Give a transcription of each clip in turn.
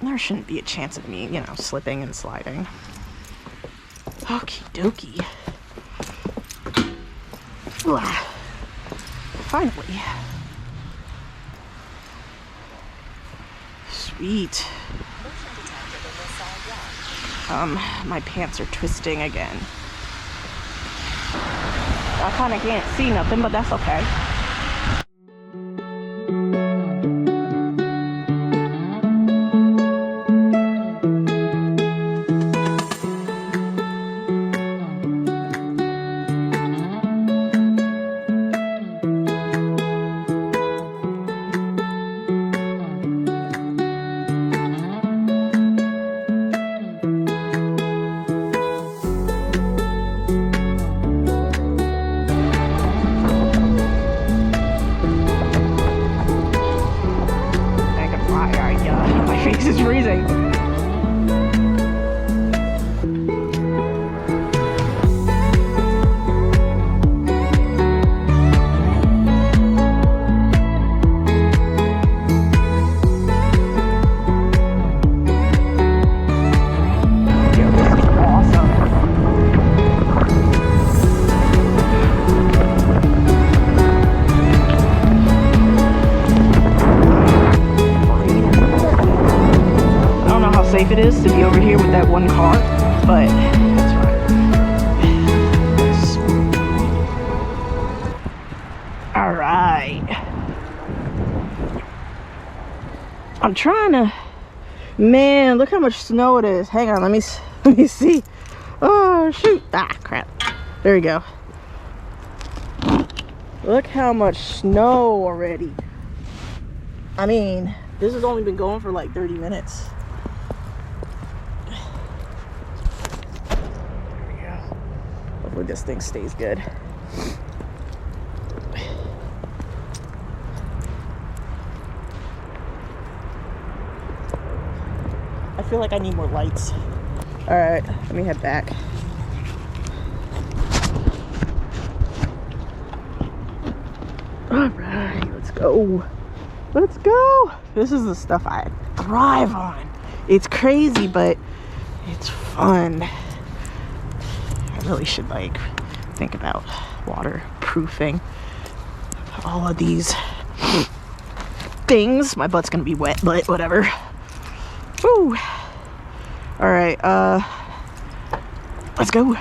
there shouldn't be a chance of me, you know, slipping and sliding. Okie dokie. Finally. Sweet. My pants are twisting again. I kind of can't see nothing, but that's okay. This is freezing. Safe it is to be over here with that one car, but that's fine. All right. I'm trying to, man, look how much snow it is. Hang on, let me see. Oh shoot. Ah, crap. There we go. Look how much snow already. I mean, this has only been going for like 30 minutes. Hopefully this thing stays good. I feel like I need more lights. All right, let me head back. All right, let's go. Let's go. This is the stuff I thrive on. It's crazy, but it's fun. I really should like think about waterproofing all of these things. My butt's gonna be wet, but whatever. Woo. All right, let's go. Whew.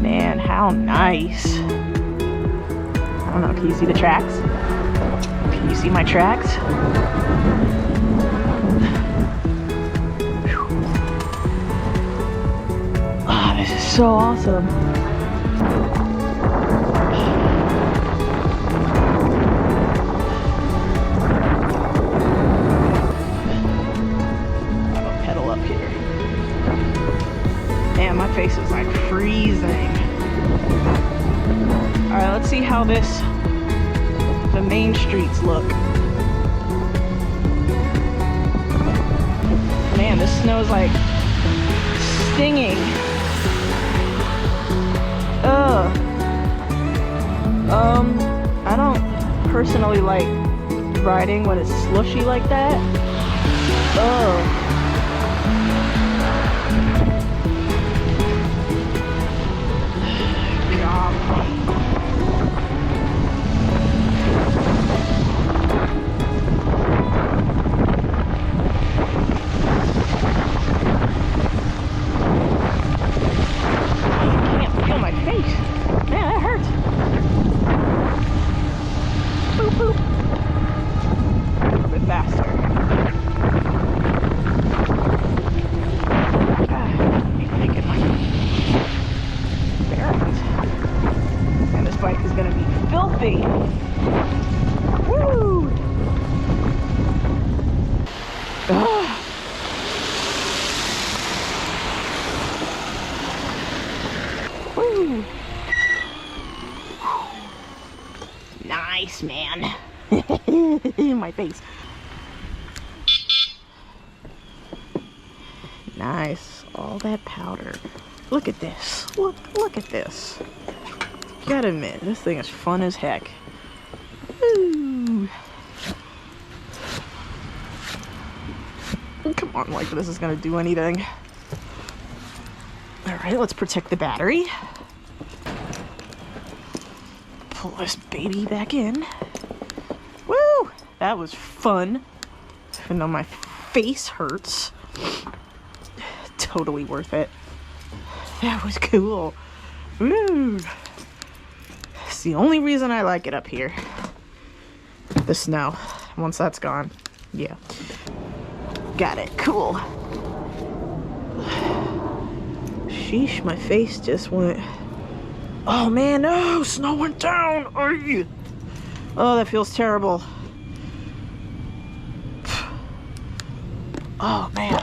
Man, how nice. I don't know, can you see the tracks? Can you see my tracks? Ah, this is so awesome. I'll pedal up here. Man, my face is like freezing. All right, let's see how the main streets look. Man, this snow's like stinging. Ugh. I don't personally like riding when it's slushy like that. Ugh. Woo! Woo! Nice, man. My face. Nice. All that powder. Look at this. Look at this. You gotta admit, this thing is fun as heck. Woo. on like this is gonna do anything. All right, let's protect the battery. Pull this baby back in. Woo! That was fun. Even though my face hurts. Totally worth it. That was cool. Woo! It's the only reason I like it up here. The snow. Once that's gone, yeah. Got it. Cool. Sheesh, my face just went... Oh man, no! Snow went down! Oh, that feels terrible. Oh man.